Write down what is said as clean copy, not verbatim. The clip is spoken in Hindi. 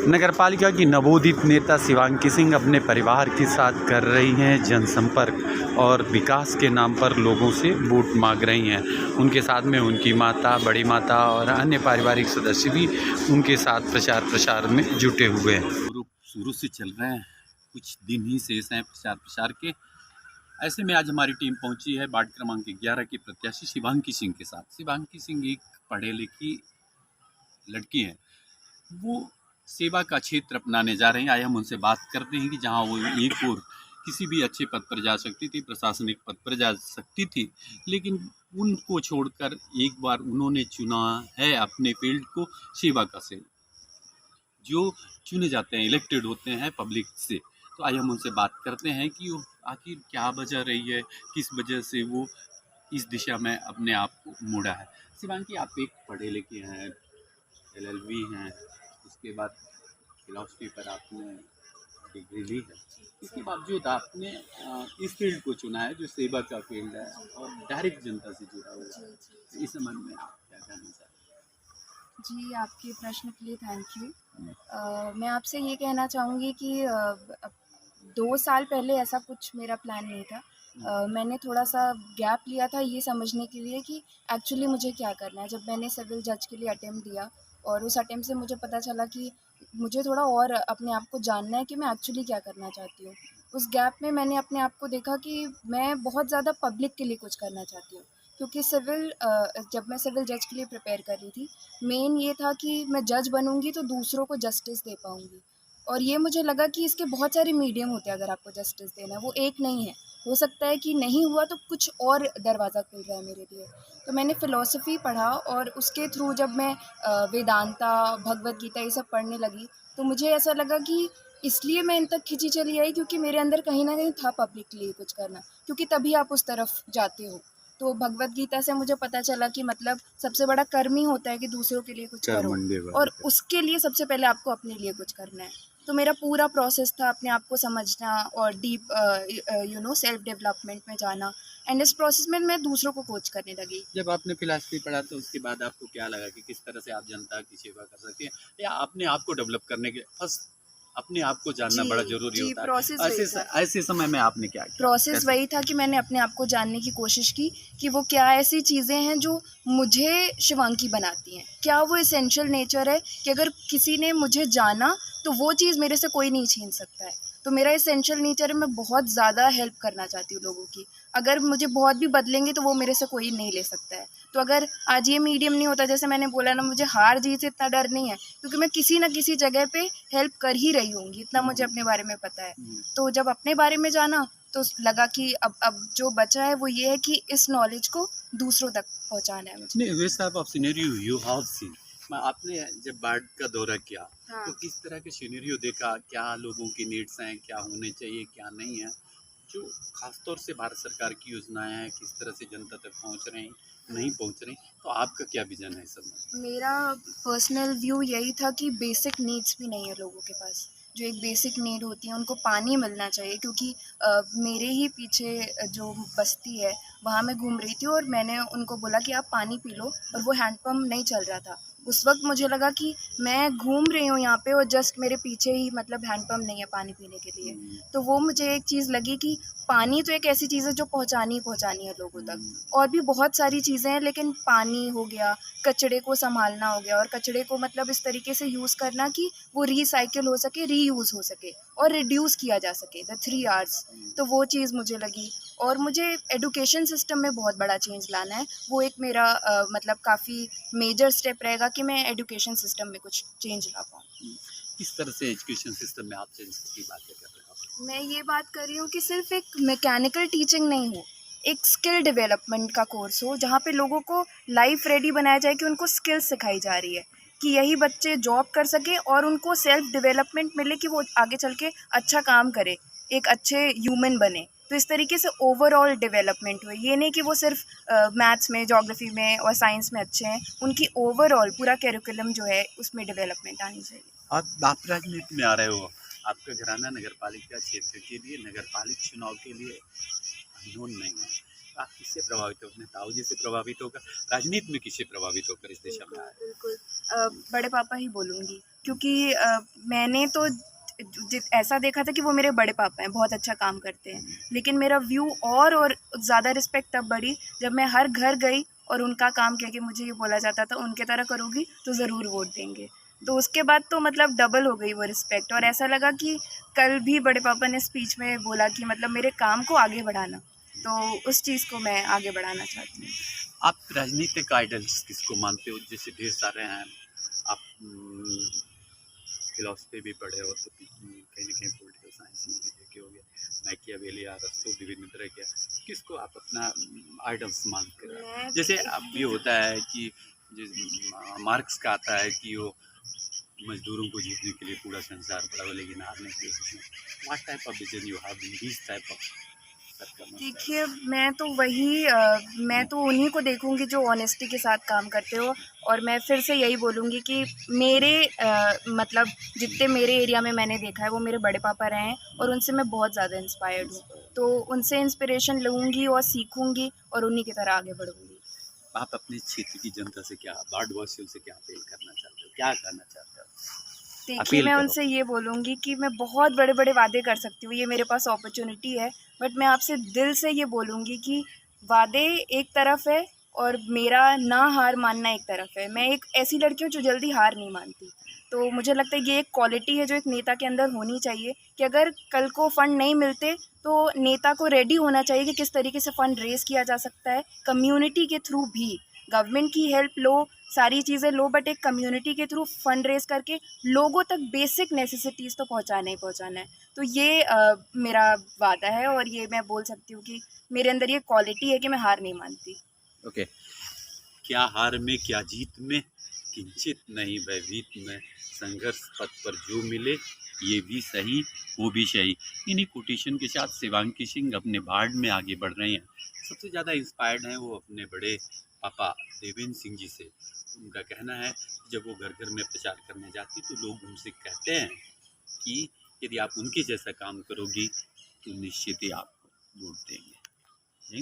नगरपालिका की नवोदित नेता शिवांगी सिंह अपने परिवार के साथ कर रही हैं जनसंपर्क और विकास के नाम पर लोगों से वोट मांग रही हैं। उनके साथ में उनकी माता, बड़ी माता और अन्य पारिवारिक सदस्य भी उनके साथ प्रचार में जुटे हुए हैं। शुरू से चल रहे हैं, कुछ दिन ही शेष हैं प्रचार के। ऐसे में आज हमारी टीम पहुंची है वार्ड क्रमांक 11 के प्रत्याशी शिवांगी सिंह के साथ। शिवांगी सिंह एक पढ़े लिखी लड़की हैं, वो सेवा का क्षेत्र अपनाने जा रही हैं। आइए हम उनसे बात करते हैं कि जहां वो एक और किसी भी अच्छे पद पर जा सकती थी, प्रशासनिक पद पर जा सकती थी, लेकिन उनको छोड़कर एक बार उन्होंने चुना है अपने फील्ड को सेवा का से, जो चुने जाते हैं, इलेक्टेड होते हैं पब्लिक से। तो आइए हम उनसे बात करते हैं कि वो आखिर क्या वजह रही है, किस वजह से वो इस दिशा में अपने आप को मोड़ा है। शिवांगी, आप एक पढ़े लिखे हैं, LLB हैं, उसके बाद फिलॉसफी पर आपने डिग्री ली है। इसके बावजूद आपने इस फील्ड को चुना है जो सेवा का फील्ड है और डायरेक्ट जनता से जुड़ा हुआ है। इस संबंध में आप क्या कहना चाहते हैं? जी, आपके प्रश्न के लिए थैंक यू। मैं आपसे ये कहना चाहूँगी कि 2 साल पहले ऐसा कुछ मेरा प्लान नहीं था। मैंने थोड़ा-सा गैप लिया था ये समझने के लिए कि एक्चुअली मुझे क्या करना है। जब मैंने सिविल जज के लिए अटेम्प्ट दिया और उस अटेम्प्ट से मुझे पता चला कि मुझे थोड़ा और अपने आप को जानना है कि मैं एक्चुअली क्या करना चाहती हूँ। उस गैप में मैंने अपने आप को देखा कि मैं बहुत ज़्यादा पब्लिक के लिए कुछ करना चाहती हूँ। क्योंकि जब मैं सिविल जज के लिए प्रिपेयर कर रही थी, मेन ये था कि मैं जज बनूँगी तो दूसरों को जस्टिस दे पाऊँगी। और ये मुझे लगा कि इसके बहुत सारे मीडियम होते हैं अगर आपको जस्टिस देना है, वो एक नहीं है। हो सकता है कि नहीं हुआ तो कुछ और दरवाज़ा खुल रहा है मेरे लिए। तो मैंने फ़िलॉसफ़ी पढ़ा और उसके थ्रू जब मैं वेदांता, भगवद गीता ये सब पढ़ने लगी, तो मुझे ऐसा लगा कि इसलिए मैं इन तक खिंची चली आई क्योंकि मेरे अंदर कहीं न कहीं था पब्लिक के लिए कुछ करना, क्योंकि तभी आप उस तरफ जाते हो। तो भगवद गीता से मुझे पता चला कि मतलब सबसे बड़ा कर्म ही होता है कि दूसरों के लिए कुछ करो और उसके लिए सबसे पहले आपको अपने लिए कुछ करना है। तो मेरा पूरा प्रोसेस था अपने आप को समझना और डीप सेल्फ डेवलपमेंट में जाना एंड इस प्रोसेस में मैं दूसरों को कोच करने लगी। जब आपने फिलॉसफी पढ़ा तो उसके बाद आपको क्या लगा कि किस तरह से आप जनता की सेवा कर सकते हैं, या अपने आप को डेवलप करने के फर्स्ट अपने आप को जानना बड़ा जरूरी होता है। प्रोसेस वही था। ऐसे समय में आपने क्या किया? प्रोसेस वही था कि मैंने अपने आप को जानने की कोशिश की कि वो क्या ऐसी चीज़ें हैं जो मुझे शिवांगी बनाती हैं। क्या वो एसेंशियल नेचर है कि अगर किसी ने मुझे जाना तो वो चीज़ मेरे से कोई नहीं छीन सकता है। तो मेरा एसेंशियल नेचर है, मैं बहुत ज़्यादा हेल्प करना चाहती हूँ लोगों की। अगर मुझे बहुत भी बदलेंगे तो वो मेरे से कोई नहीं ले सकता है। तो अगर आज ये मीडियम नहीं होता, जैसे मैंने बोला ना, मुझे हार जीत से इतना डर नहीं है क्योंकि मैं किसी न किसी जगह पे हेल्प कर ही रही होंगी, इतना मुझे अपने बारे में पता है। तो जब अपने बारे में जाना तो लगा कि अब जो बचा है वो ये है कि इस नॉलेज को दूसरों तक पहुंचाना है मुझे। नहीं, वैसे type of scenario you have seen. आपने जब बाढ़ का दौरा किया, हाँ। तो किस तरह के सिनेरियो देखा, क्या लोगों की नीड्स हैं, क्या होने चाहिए, क्या नहीं है, जो खासतौर से भारत सरकार की योजनाएं हैं किस तरह से जनता तक पहुंच रही, नहीं पहुंच रही, तो आपका क्या विजन है इस समय? मेरा पर्सनल व्यू यही था कि बेसिक नीड्स भी नहीं है लोगों के पास। जो एक बेसिक नीड होती है, उनको पानी मिलना चाहिए क्योंकि मेरे ही पीछे जो बस्ती है वहाँ मैं घूम रही थी और मैंने उनको बोला कि आप पानी पी लो और वो हैंडपम्प नहीं चल रहा था। उस वक़्त मुझे लगा कि मैं घूम रही हूँ यहाँ पे और जस्ट मेरे पीछे ही मतलब हैंडपम्प नहीं है पानी पीने के लिए। तो वो मुझे एक चीज़ लगी कि पानी तो एक ऐसी चीज़ है जो पहुँचानी ही पहुँचानी है लोगों तक। और भी बहुत सारी चीज़ें हैं, लेकिन पानी हो गया, कचड़े को सँभालना हो गया और कचड़े को मतलब इस तरीके से यूज़ करना कि वो रिसाइकिल हो सके, रीयूज़ हो सके और रिड्यूस किया जा सके, द 3 आर्स। तो वो चीज़ मुझे लगी और मुझे एजुकेशन सिस्टम में बहुत बड़ा चेंज लाना है। वो एक मेरा मतलब काफ़ी मेजर स्टेप रहेगा कि मैं एजुकेशन सिस्टम में कुछ चेंज ला पाऊँ। किस तरह से एजुकेशन सिस्टम में आप चेंज की बातें कर रहे हो? मैं ये बात कर रही हूँ कि सिर्फ एक मैकेनिकल टीचिंग नहीं हो, एक स्किल डेवलपमेंट का कोर्स हो जहाँ पे लोगों को लाइफ रेडी बनाया जाए कि उनको स्किल्स सिखाई जा रही है कि यही बच्चे जॉब कर सके और उनको सेल्फ डेवलपमेंट मिले कि वो आगे चल के अच्छा काम करे, एक अच्छे ह्यूमन बने। तो इस तरीके से ओवरऑल डेवलपमेंट हुए, ये नहीं कि वो सिर्फ मैथ्स में, ज्योग्राफी में और साइंस में अच्छे हैं, उनकी ओवरऑल पूरा करिकुलम जो है उसमें डेवलपमेंट आनी चाहिए। आप राजनीति में आ रहे हो, आपका घराना नगर पालिका क्षेत्र के लिए, नगर पालिका चुनाव के लिए अननोन नहीं है। आप किससे प्रभावित हो? अपने ताऊ जी से प्रभावित होकर, राजनीति में किससे प्रभावित होकर इस दिशा में आए? बिल्कुल बड़े पापा ही बोलूँगी क्योंकि मैंने तो ऐसा देखा था कि वो मेरे बड़े पापा हैं, बहुत अच्छा काम करते हैं, लेकिन मेरा व्यू और ज़्यादा रिस्पेक्ट तब बढ़ी जब मैं हर घर गई और उनका काम कह के मुझे ये बोला जाता था, उनके तरह करोगी तो ज़रूर वोट देंगे। तो उसके बाद तो मतलब डबल हो गई वो रिस्पेक्ट, और ऐसा लगा कि कल भी बड़े पापा ने स्पीच में बोला कि मतलब मेरे काम को आगे बढ़ाना, तो उस चीज़ को मैं आगे बढ़ाना चाहती हूँ। आप राजनीतिक आइडल्स किसको मानते हो? जैसे ढेर सारे हैं, आप फिलॉसफी भी पढ़े हो तो कहीं ना कहीं पॉलिटिकल साइंस में भी देखे होंगे, मैकियावेली, अरस्तू, विभिन्न तरह के, किसको आप अपना आइडल्स मानते हो? जैसे अब ये होता है कि मार्क्स का आता है कि वो मजदूरों को जीतने के लिए पूरा संसार पड़ा, लेकिन हारने के लिए what type of vision you have in this type of? देखिए, मैं तो उन्हीं को देखूंगी जो ऑनेस्टी के साथ काम करते हो, और मैं फिर से यही बोलूँगी कि मेरे मतलब जितने मेरे एरिया में मैंने देखा है वो मेरे बड़े पापा रहे हैं, और उनसे मैं बहुत ज़्यादा इंस्पायर्ड हूँ। तो उनसे इंस्पिरेशन लूँगी और सीखूँगी और उन्हीं की तरह आगे बढ़ूँगी। आप अपने क्षेत्र की जनता से क्या, वार्डवासियों से क्या अपील करना चाहते हो, क्या कहना चाहते हो? देखिए, मैं उनसे ये बोलूँगी कि मैं बहुत बड़े-बड़े वादे कर सकती हूँ, ये मेरे पास अपॉर्च्युनिटी है, बट मैं आपसे दिल से ये बोलूँगी कि वादे एक तरफ है और मेरा ना हार मानना एक तरफ है। मैं एक ऐसी लड़की हूँ जो जल्दी हार नहीं मानती। तो मुझे लगता है ये एक क्वालिटी है जो एक नेता के अंदर होनी चाहिए कि अगर कल को फंड नहीं मिलते, तो नेता को रेडी होना चाहिए कि किस तरीके से फंड रेज़ किया जा सकता है, कम्युनिटी के थ्रू भी। गवर्नमेंट की हेल्प लो, सारी चीज़ें लो, बट एक कम्युनिटी के थ्रू फंड रेज़ करके लोगों तक बेसिक नेसेसिटीज़ तो पहुँचाना ही पहुँचाना है। तो ये मेरा वादा है, और ये मैं बोल सकती हूँ कि मेरे अंदर ये क्वालिटी है कि मैं हार नहीं मानती। ओके। क्या हार में क्या जीत में, किंचित नहीं भयभीत में, संघर्ष पथ पर जो मिले ये भी सही वो भी सही। इन्हीं कोटेशन के साथ शिवांगी सिंह अपने भाड़ में आगे बढ़ रहे हैं। सबसे ज़्यादा इंस्पायर्ड हैं वो अपने बड़े पापा देवेंद्र सिंह जी से। उनका कहना है जब वो घर घर में प्रचार करने जाती तो लोग उनसे कहते हैं कि यदि आप उनके जैसा काम करोगी तो निश्चित ही आपको वोट देंगे।